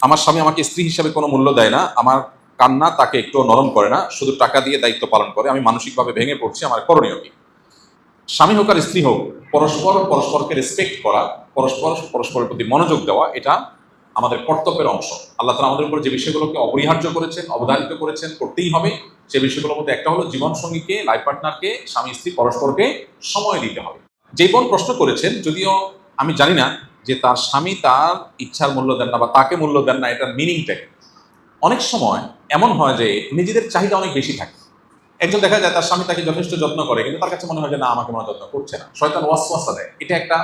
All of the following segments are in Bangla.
আমার স্বামী আমাকে স্ত্রী হিসাবে কোনো মূল্য দেয় না, আমার কান্না তাকে একটু নরম করে না, শুধু টাকা দিয়ে দায়িত্ব পালন করে। আমি মানসিকভাবে ভেঙে পড়ছি, আমার করণীয় কি? স্বামী হোক আর স্ত্রী হোক, পরস্পর পরস্পরকে রেসপেক্ট করা, পরস্পর পরস্পরের প্রতি মনোযোগ দেওয়া, এটা আমাদের কর্তব্যের অংশ। আল্লাহ তাআলা আমাদের উপর যে বিষয়গুলোকে অপরিহার্য করেছেন, অবধারিত করেছেন, করতেই হবে, সে বিষয়গুলোর মধ্যে একটা হলো জীবন সঙ্গীকে, লাইফ পার্টনারকে, স্বামী স্ত্রী পরস্পরকে সময় দিতে হবে। যে বোন প্রশ্ন করেছেন, যদিও আমি জানি না যে তার স্বামী তার ইচ্ছার মূল্য দেন না বা তাকে মূল্য দেন না, এটার মিনিংটা কি। অনেক সময় এমন হয় যে নিজেদের চাহিদা অনেক বেশি থাকে। একজন দেখা যায় তার স্বামী তাকে যথেষ্ট যত্ন করে, কিন্তু তার কাছে মনে হয় যে না, আমাকে মনে যত্ন করছে না, শয়তান ওয়াসওয়াসা দেয়, এটা একটা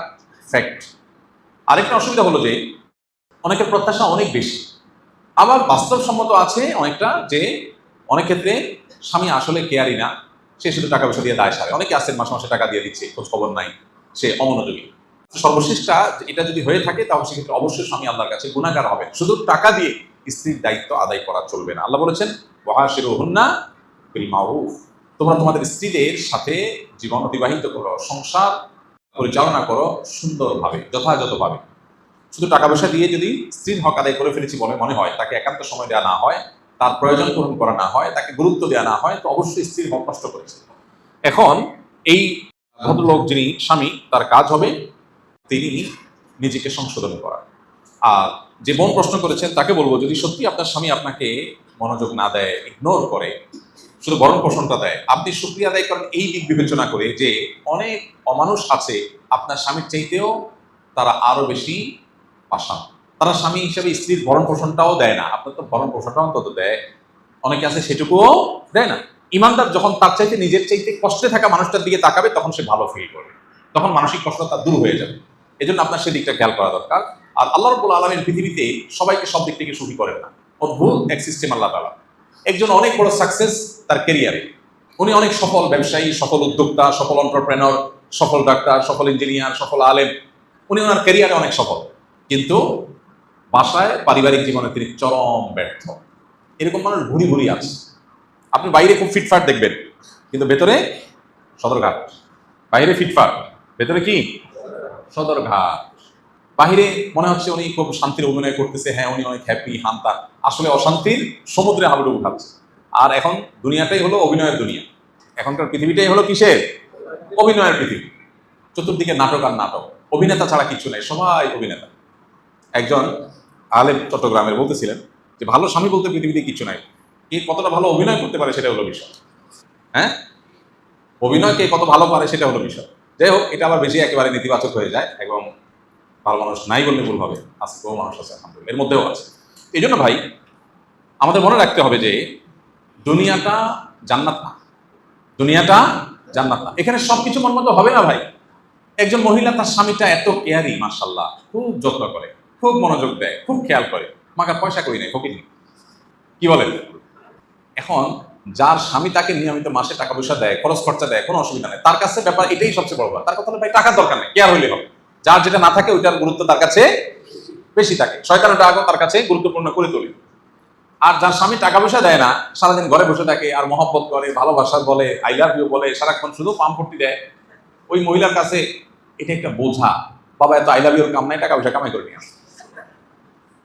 ফ্যাক্ট। আরেকটা অসুবিধা হলো যে অনেকের প্রত্যাশা অনেক বেশি। আবার বাস্তবসম্মত আছে অনেকটা, যে অনেক ক্ষেত্রে স্বামী আসলে কেয়ারি না, সে শুধু টাকা পয়সা দিয়ে দায় সারে। অনেকে আছেন মাসে মাসে টাকা দিয়ে দিচ্ছে, খোঁজ খবর নাই, সে অমনোযোগী। সর্বশেষটা এটা যদি হয়ে থাকে, তাহলে সেক্ষেত্রে অবশ্যই স্বামী আল্লাহর কাছে গুনাহগার হবে। শুধু টাকা দিয়ে স্ত্রীর দায়িত্ব আদায় করা চলবে না। আল্লাহ বলেছেন, ওয়াশিরুহুন্না বিল মারুফ, তোমরা তোমাদের স্ত্রীদের সাথে জীবন অতিবাহিত করো, সংসার পরিচালনা করো সুন্দরভাবে, যথাযথভাবে। শুধু টাকা পয়সা দিয়ে যদি স্ত্রীর হক আদায় করে ফেলেছি বলে মনে হয়, তাকে একান্ত সময় দেওয়া না হয়, তার প্রয়োজন পূরণ করা না হয়, তাকে গুরুত্ব দেওয়া না হয়, তো অবশ্যই স্ত্রীর হক নষ্ট করেছে। এখন এই ভদ্রলোক যিনি স্বামী, তার কাজ হবে তিনি নিজেকে সংশোধন করা। আর যে বোন প্রশ্ন করেছেন তাকে বলবো, যদি সত্যি আপনার স্বামী আপনাকে মনোযোগ না দেয়, ইগনোর করে, শুধু ভরণ পোষণটা দেয়, আপনি শুকরিয়া আদায় করেন এই দিক বিবেচনা করে যে অনেক অমানুষ আছে আপনার স্বামীর চাইতেও তারা আরো বেশি পাষাণ। তারা স্বামী হিসেবে স্ত্রীর ভরণ পোষণটাও দেয় না, আপনার তো ভরণ পোষণটা অন্তত দেয়। অনেকে আছে সেটুকুও দেয় না। ইমানদার যখন তার চাইতে নিজের চাইতে কষ্টে থাকা মানুষটার দিকে তাকাবে, তখন সে ভালো ফিল করবে, তখন মানসিক কষ্ট তার দূর হয়ে যাবে। এজন্য আপনার সেদিকটা খেয়াল করা দরকার। আর আল্লাহ রাব্বুল আলামিন পৃথিবীতে সবাইকে সব দিক থেকে সুখী করেন না, অদ্ভুত এক সিস্টেম আল্লাহ তাআলা। একজন অনেক বড় সাকসেস তার ক্যারিয়ারে, উনি অনেক সফল ব্যবসায়ী, সফল উদ্যোক্তা, সফল এন্টারপ্রেনর, সফল ডাক্তার, সফল ইঞ্জিনিয়ার, সফল আলেম, উনি ওনার ক্যারিয়ারে অনেক সফল, কিন্তু বাসায় পারিবারিক জীবনে তিনি চরম ব্যর্থ। এরকম মানুষ ভুরি ভুরি আছে। আপনি বাইরে খুব ফিটফাট দেখবেন, কিন্তু ভেতরে সদরঘাট। বাইরে ফিটফাট, ভেতরে কি সদরঘাট। বাহিরে মনে হচ্ছে উনি খুব শান্তির অভিনয় করতেছে, হ্যাঁ উনি অনেক হ্যাপি হান্তা, আসলে অশান্তির সমুদ্রে হাবুডুবু খাচ্ছে। আর এখন দুনিয়াটাই হলো অভিনয়ের দুনিয়া। এখনকার পৃথিবীটাই হলো কিসের? অভিনয়ের পৃথিবী। চতুর্দিকে নাটক আর নাটক, অভিনেতা ছাড়া কিছু নেই, সবাই অভিনেতা। একজন আলেম চট্টগ্রামের বলতেছিলেন যে ভালো স্বামী বলতে পৃথিবীতে কিছু নাই, কে কতটা ভালো অভিনয় করতে পারে সেটা হলো বিষয়। হ্যাঁ, অভিনয় কে কত ভালো পারে সেটা হলো বিষয়। যাই হোক, এটা আবার বেশি একেবারে নেতিবাচক হয়ে যায়, এবং ভালো মানুষ নাই বললে ভুল হবে, আছে বহু মানুষ আছে আলহামদুলিল্লাহ, এর মধ্যেও আছে। এই জন্য ভাই, আমাদের মনে রাখতে হবে যে দুনিয়াটা জান্নাত না, দুনিয়াটা জান্নাত না। এখানে সবকিছু মন মতো হবে না ভাই। একজন মহিলা তার স্বামীটা এত কেয়ারি, মাশাআল্লাহ, খুব যত্ন করে, খুব মনোযোগ দেয়, খুব খেয়াল করে, মাকার পয়সা করি নাই, ফকির নেই, কি বলেন? এখন যার স্বামী তাকে নিয়মিত মাসে টাকা পয়সা দেয়, খরচ খরচা দেয়, কোনো অসুবিধা নেই, তার কাছে ব্যাপার এটাই সবচেয়ে বড় ব্যাপার। তার কথা হলো ভাই টাকার দরকার নেই, কেয়ার হইলে হবে। যার যেটা না থাকে ওইটার গুরুত্ব তার কাছে বেশি থাকে, শয়তানের টাকা তার কাছে গুরুত্বপূর্ণ করে তোলে। আর যার স্বামী টাকা পয়সা দেয় না, সারাদিন ঘরে বসে থাকে আর মহব্বত করে, ভালোবাসার বলে, আই লাভ ইউ বলে, সারাক্ষণ শুধু পাম্পটি দেয়, ওই মহিলার কাছে এটা একটা বোঝা। বাবা এত আই লাভ ইউর কাম নাই, টাকা পয়সা কামাই করে নিয়ে আসে।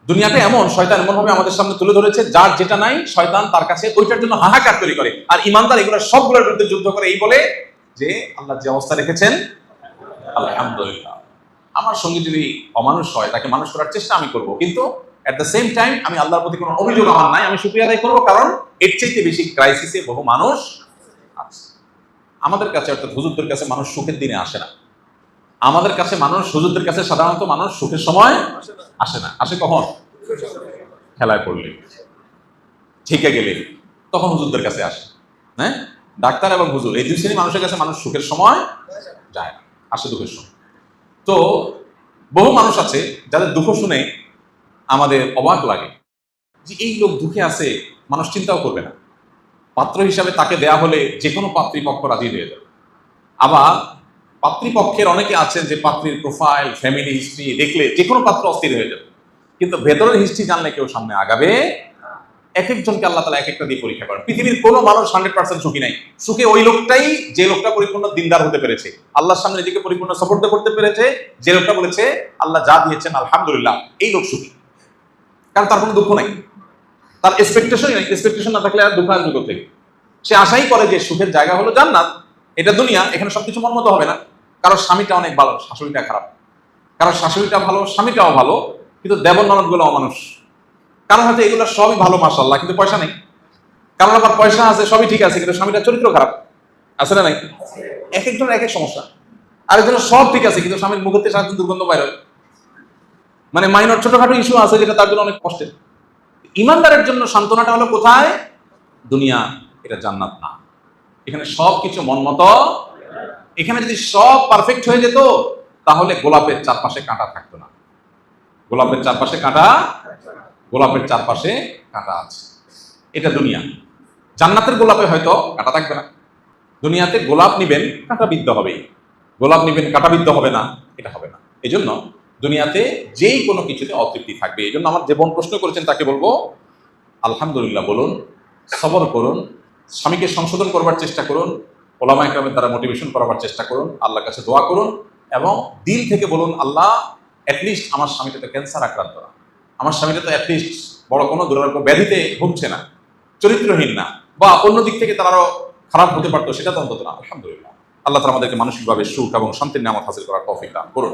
দুনিয়াটা এমন, শয়তান এমন ভাবে আমাদের সামনে তুলে ধরেছে, যার যেটা নাই শয়তান তার কাছে ওইটার জন্য হাহাকার তৈরি করে, আর ইমানদার এগুলো সবগুলোর বিরুদ্ধে যুদ্ধ করে, এই বলে যে আল্লাহ যে অবস্থা রেখেছেন আলহামদুলিল্লাহ। আমার সঙ্গে যদি অমানুষ হয়, তাকে মানুষ করার চেষ্টা আমি করব, কিন্তু এট দ্য সেম টাইম আমি আল্লাহর প্রতি কোনো অভিযোগ আমার নাই, আমি শুকরিয়া আদায় করবো, কারণ এর চাইতে বেশি ক্রাইসিসে বহু মানুষ আছে। আমাদের কাছে, অর্থাৎ হুজুরদের কাছে, মানুষ সুখের দিনে আসে না। আমাদের কাছে মানুষ, হুজুরদের কাছে সাধারণত মানুষ সুখের সময় আসে না। আসে কখন? খেলায় পড়লে, ঠিকে গেলে, তখন হুজুরদের কাছে আসে। হ্যাঁ, ডাক্তার এবং হুজুর এই দুই শ্রেণীর মানুষের কাছে মানুষ সুখের সময় যায় না, আসে দুঃখের সময়। তো বহু মানুষ আছে যাদের দুঃখ শুনে আমাদের অবাক লাগে, যে এই লোক দুঃখে আছে, মানুষ চিন্তাও করবে না, পাত্র হিসাবে তাকে দেয়া হলে যে কোনো পাত্রীপক্ষ রাজি হয়ে যাবে। আবার পাত্রীপক্ষের অনেকে আছেন যে পাত্রীর প্রোফাইল, ফ্যামিলি হিস্ট্রি দেখলে যে কোনো পাত্র অস্থির হয়ে যাবে, কিন্তু ভেতরের হিস্ট্রি জানলে কেউ সামনে আগাবে। এক একজনকে আল্লাহ তাআলা এক একটা দিয়ে পরীক্ষা করেন। পৃথিবীর কোনো মানুষ 100% সুখী নাই। সুখী ওই লোকটাই যে লোকটা পরিপূর্ণ দিনদার হতে পেরেছে, আল্লাহর সামনে নিজেকে পরিপূর্ণ সাপোর্ট করতে পেরেছে, যে লোকটা বলেছে আল্লাহ যা দিয়েছেন আলহামদুলিল্লাহ, এই লোক সুখী। কারণ তার কোনো দুঃখ নাই, তার এক্সপেকটেশনই নাই। এক্সপেকটেশন না থাকলে আর দুঃখ আসবে কোথেকে? সে আশাই করে যে সুখের জায়গা হলো জান্নাত, এটা দুনিয়া, এখানে সবকিছু মন মতো হবে না। কারোর স্বামীটা অনেক ভালো, শাশুড়িটা খারাপ, কারোর শাশুড়িটা ভালো, স্বামীটাও ভালো, কিন্তু দেবর ননদ গুলো অমানুষ। কারণ হয়তো এগুলো সবই ভালো মাশাআল্লাহ, কিন্তু পয়সা নেই। কারণ আবার পয়সা আছে, সবই ঠিক আছে, কিন্তু স্বামীটার চরিত্র খারাপ, আছে না নাই? এক একজনের এক এক সমস্যা। আরেকজনের সব ঠিক আছে, কিন্তু স্বামীর মুখতে সারাদিন দুর্গন্ধ বাইর হয়। মানে মাইনর ছোটখাটো ইস্যু আছে যেটা তার জন্য অনেক কষ্টের। ইমানদারের জন্য সান্ত্বনাটা হলো কোথায়? দুনিয়া, এটা জান্নাত না। এখানে সব কিছু মন মতো। এখানে যদি সব পারফেক্ট হয়ে যেত তাহলে গোলাপের চারপাশে কাঁটা থাকতো না। গোলাপের চারপাশে কাঁটা, গোলাপের চারপাশে কাঁটা আছে, এটা দুনিয়া। জান্নাতের গোলাপে হয়তো কাঁটা থাকবে না। দুনিয়াতে গোলাপ নিবেন কাঁটাবিদ্ধ হবেই, গোলাপ নিবেন কাঁটাবিদ্ধ হবে না, এটা হবে না। এই জন্য দুনিয়াতে যেই কোনো কিছুতে অতৃপ্তি থাকবে। এই জন্য আমার যে বোন প্রশ্ন করেছেন তাকে বলবো, আলহামদুলিল্লাহ বলুন, সবর করুন, স্বামীকে সংশোধন করবার চেষ্টা করুন, ওলামা ইকরামের দ্বারা মোটিভেশন করাবার চেষ্টা করুন, আল্লাহর কাছে দোয়া করুন, এবং দিল থেকে বলুন, আল্লাহ অ্যাটলিস্ট আমার স্বামীটা তো ক্যান্সার আক্রান্ত না, আমার স্বামীটা তো অ্যাটলিস্ট বড় কোনো দুরারোগ্য ব্যাধিতে ভুগছে না, চরিত্রহীন না, বা অন্য দিক থেকে তার আরো খারাপ হতে পারতো, সেটা তো অন্তত না। আলহামদুলিল্লাহ, আল্লাহ তাআলা আমাদেরকে মানসিকভাবে সুখ এবং শান্তির নিয়ামত হাসিল করার তৌফিক দান করুন।